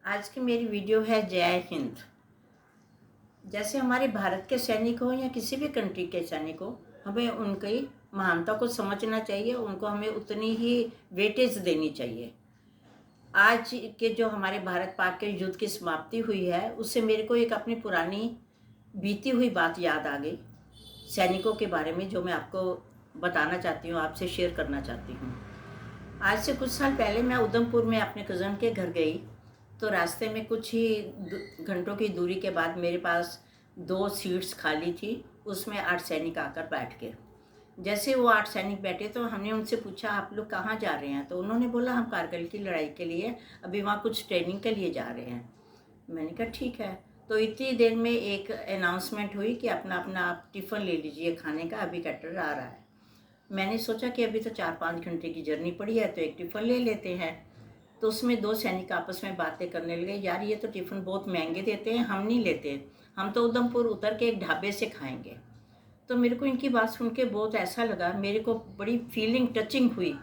आज की मेरी वीडियो है जय हिंद। जैसे हमारे भारत के सैनिक हो या किसी भी कंट्री के सैनिक हो, हमें उनकी महानता को समझना चाहिए, उनको हमें उतनी ही वेटेज देनी चाहिए। आज के जो हमारे भारत पाक के युद्ध की समाप्ति हुई है, उससे मेरे को एक अपनी पुरानी बीती हुई बात याद आ गई सैनिकों के बारे में, जो मैं आपको बताना चाहती हूँ, आपसे शेयर करना चाहती हूँ। आज से कुछ साल पहले मैं उधमपुर में अपने कज़न के घर गई, तो रास्ते में कुछ ही घंटों की दूरी के बाद मेरे पास 2 सीट्स खाली थी। उसमें 8 सैनिक आकर बैठ गए। जैसे वो 8 सैनिक बैठे तो हमने उनसे पूछा, आप लोग कहाँ जा रहे हैं? तो उन्होंने बोला, हम कारगिल की लड़ाई के लिए अभी वहाँ कुछ ट्रेनिंग के लिए जा रहे हैं। मैंने कहा ठीक है। तो इतनी देर में एक अनाउंसमेंट हुई कि अपना अपना आप टिफ़िन ले लीजिए खाने का, अभी कैटर आ रहा है। मैंने सोचा कि अभी तो 4-5 घंटे की जर्नी पड़ी है, तो एक टिफ़िन ले लेते हैं। तो उसमें 2 सैनिक आपस में बातें करने लगे, यार ये तो टिफ़िन बहुत महंगे देते हैं, हम नहीं लेते, हम तो उधमपुर उतर के एक ढाबे से खाएंगे। तो मेरे को इनकी बात सुन के बहुत ऐसा लगा, मेरे को बड़ी फीलिंग टचिंग हुई।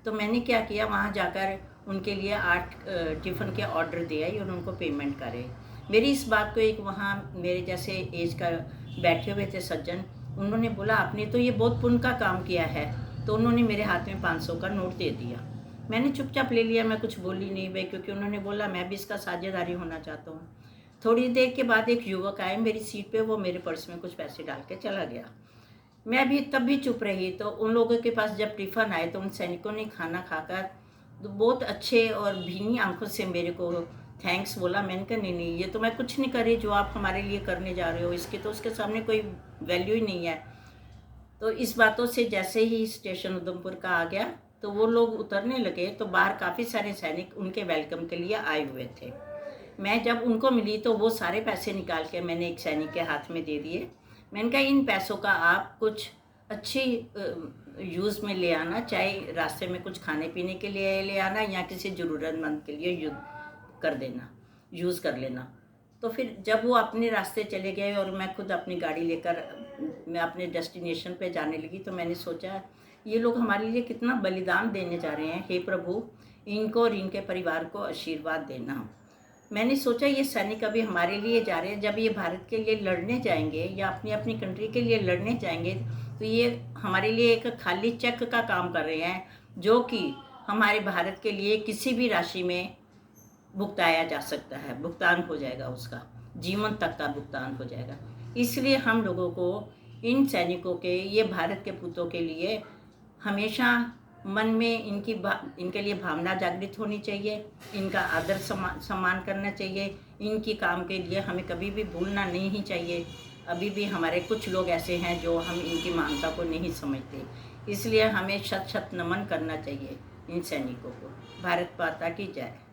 तो मैंने क्या किया, वहाँ जाकर उनके लिए 8 टिफ़िन के ऑर्डर दे आई और उनको पेमेंट करे। मेरी इस बात को एक वहाँ मेरे जैसे एज का बैठे हुए थे सज्जन, उन्होंने बोला, आपने तो ये बहुत पुण्य का काम किया है। तो उन्होंने मेरे हाथ में 500 का नोट दे दिया। मैंने चुपचाप ले लिया, मैं कुछ बोली नहीं भाई, क्योंकि उन्होंने बोला मैं भी इसका साझेदारी होना चाहता हूँ। थोड़ी देर के बाद एक युवक आए मेरी सीट पे, वो मेरे पर्स में कुछ पैसे डाल के चला गया। मैं भी तब भी चुप रही। तो उन लोगों के पास जब टिफ़िन आए तो उन सैनिकों ने खाना खाकर तो बहुत अच्छे और भीनी आंखों से मेरे को थैंक्स बोला। मैंने कहा नहीं नहीं, ये तो मैं कुछ नहीं कर रही, जो आप हमारे लिए करने जा रहे हो इसकी तो उसके सामने कोई वैल्यू ही नहीं है। तो इस बातों से जैसे ही स्टेशन उधमपुर का आ गया तो वो लोग उतरने लगे, तो बाहर काफ़ी सारे सैनिक उनके वेलकम के लिए आए हुए थे। मैं जब उनको मिली तो वो सारे पैसे निकाल के मैंने एक सैनिक के हाथ में दे दिए। मैंने कहा इन पैसों का आप कुछ अच्छी यूज़ में ले आना, चाहे रास्ते में कुछ खाने पीने के लिए ले आना या किसी ज़रूरतमंद के लिए यूज़ कर लेना। तो फिर जब वो अपने रास्ते चले गए और मैं खुद अपनी गाड़ी लेकर मैं अपने डेस्टिनेशन पे जाने लगी, तो मैंने सोचा ये लोग हमारे लिए कितना बलिदान देने जा रहे हैं। हे प्रभु, इनको और इनके परिवार को आशीर्वाद देना। मैंने सोचा ये सैनिक अभी हमारे लिए जा रहे हैं, जब ये भारत के लिए लड़ने जाएंगे या अपनी अपनी कंट्री के लिए लड़ने जाएंगे तो ये हमारे लिए एक खाली चेक का काम कर रहे हैं, जो कि हमारे भारत के लिए किसी भी राशि में भुगताया जा सकता है, भुगतान हो जाएगा, उसका जीवन तक का भुगतान हो जाएगा। इसलिए हम लोगों को इन सैनिकों के, ये भारत के पूतों के लिए हमेशा मन में इनके लिए भावना जागृत होनी चाहिए, इनका आदर सम्मान करना चाहिए। इनकी काम के लिए हमें कभी भी भूलना नहीं चाहिए। अभी भी हमारे कुछ लोग ऐसे हैं जो हम इनकी महानता को नहीं समझते, इसलिए हमें शत शत नमन करना चाहिए इन सैनिकों को। भारत माता की जय।